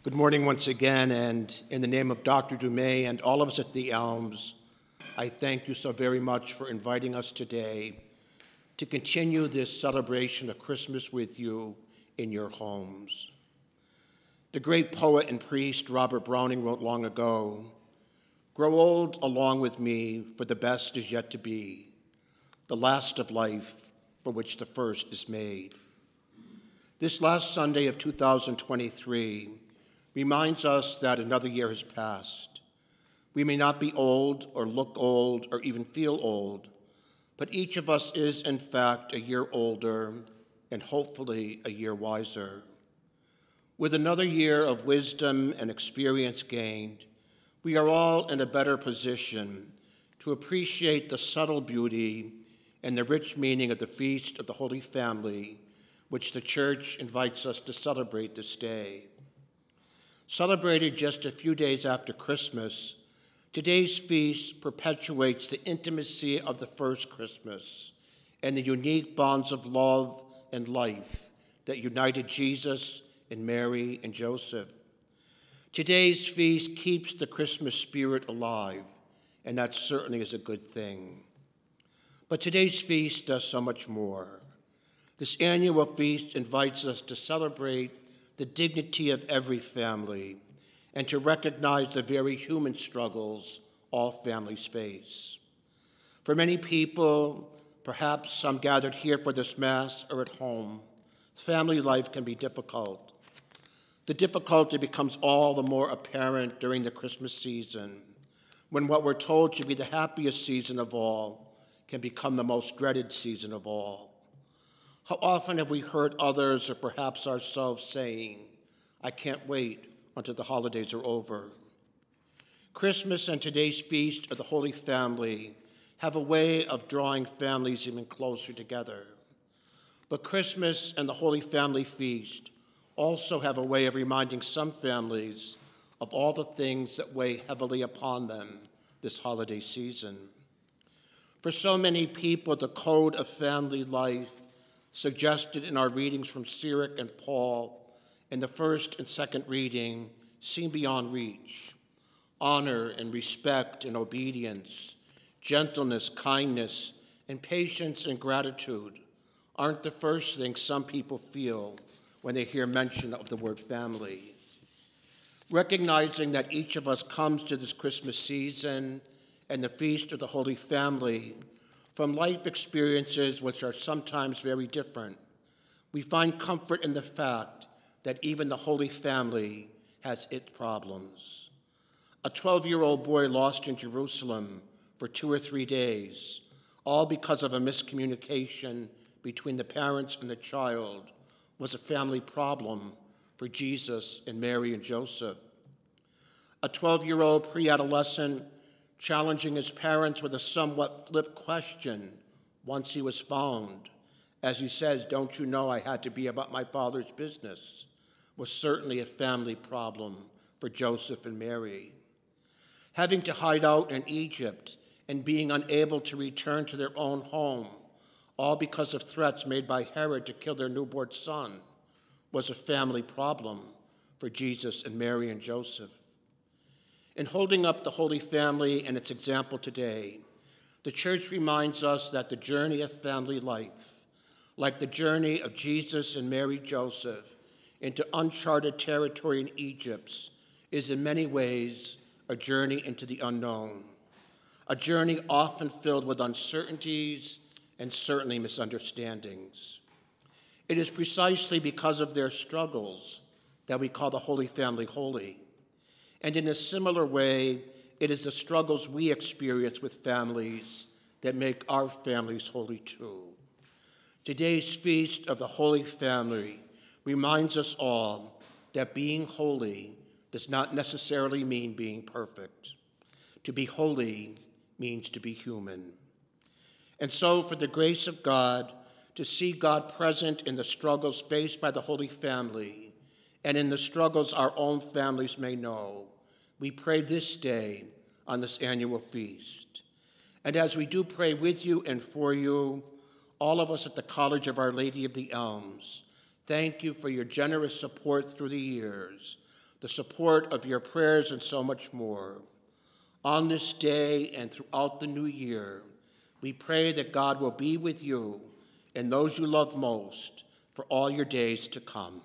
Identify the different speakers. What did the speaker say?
Speaker 1: Good morning once again, and in the name of Dr. Dumais and all of us at the Elms, I thank you so very much for inviting us today to continue this celebration of Christmas with you in your homes. The great poet and priest Robert Browning wrote long ago, "Grow old along with me, for the best is yet to be, the last of life for which the first is made." This last Sunday of 2023 reminds us that another year has passed. We may not be old or look old or even feel old, but each of us is, in fact, a year older and hopefully a year wiser. With another year of wisdom and experience gained, we are all in a better position to appreciate the subtle beauty and the rich meaning of the Feast of the Holy Family, which the Church invites us to celebrate this day. Celebrated just a few days after Christmas, today's feast perpetuates the intimacy of the first Christmas and the unique bonds of love and life that united Jesus and Mary and Joseph. Today's feast keeps the Christmas spirit alive, and that certainly is a good thing. But today's feast does so much more. This annual feast invites us to celebrate the dignity of every family and to recognize the very human struggles all families face. For many people, perhaps some gathered here for this Mass or at home, family life can be difficult. The difficulty becomes all the more apparent during the Christmas season, when what we're told should be the happiest season of all can become the most dreaded season of all. How often have we heard others or perhaps ourselves saying, "I can't wait until the holidays are over"? Christmas and today's Feast of the Holy Family have a way of drawing families even closer together. But Christmas and the Holy Family Feast also have a way of reminding some families of all the things that weigh heavily upon them this holiday season. For so many people, the code of family life suggested in our readings from Sirach and Paul in the first and second reading seem beyond reach. Honor and respect and obedience, gentleness, kindness, and patience and gratitude aren't the first things some people feel when they hear mention of the word family. Recognizing that each of us comes to this Christmas season and the Feast of the Holy Family from life experiences which are sometimes very different, we find comfort in the fact that even the Holy Family has its problems. A 12-year-old boy lost in Jerusalem for 2 or 3 days, all because of a miscommunication between the parents and the child, was a family problem for Jesus and Mary and Joseph. A 12-year-old pre-adolescent challenging his parents with a somewhat flip question once he was found, as he says, "Don't you know I had to be about my Father's business?" was certainly a family problem for Joseph and Mary. Having to hide out in Egypt and being unable to return to their own home, all because of threats made by Herod to kill their newborn son, was a family problem for Jesus and Mary and Joseph. In holding up the Holy Family and its example today, the Church reminds us that the journey of family life, like the journey of Jesus and Mary Joseph into uncharted territory in Egypt, is in many ways a journey into the unknown, a journey often filled with uncertainties and certainly misunderstandings. It is precisely because of their struggles that we call the Holy Family holy. And in a similar way, it is the struggles we experience with families that make our families holy too. Today's Feast of the Holy Family reminds us all that being holy does not necessarily mean being perfect. To be holy means to be human. And so, for the grace of God, to see God present in the struggles faced by the Holy Family and in the struggles our own families may know, we pray this day on this annual feast. And as we do pray with you and for you, all of us at the College of Our Lady of the Elms, thank you for your generous support through the years, the support of your prayers, and so much more. On this day and throughout the new year, we pray that God will be with you and those you love most for all your days to come.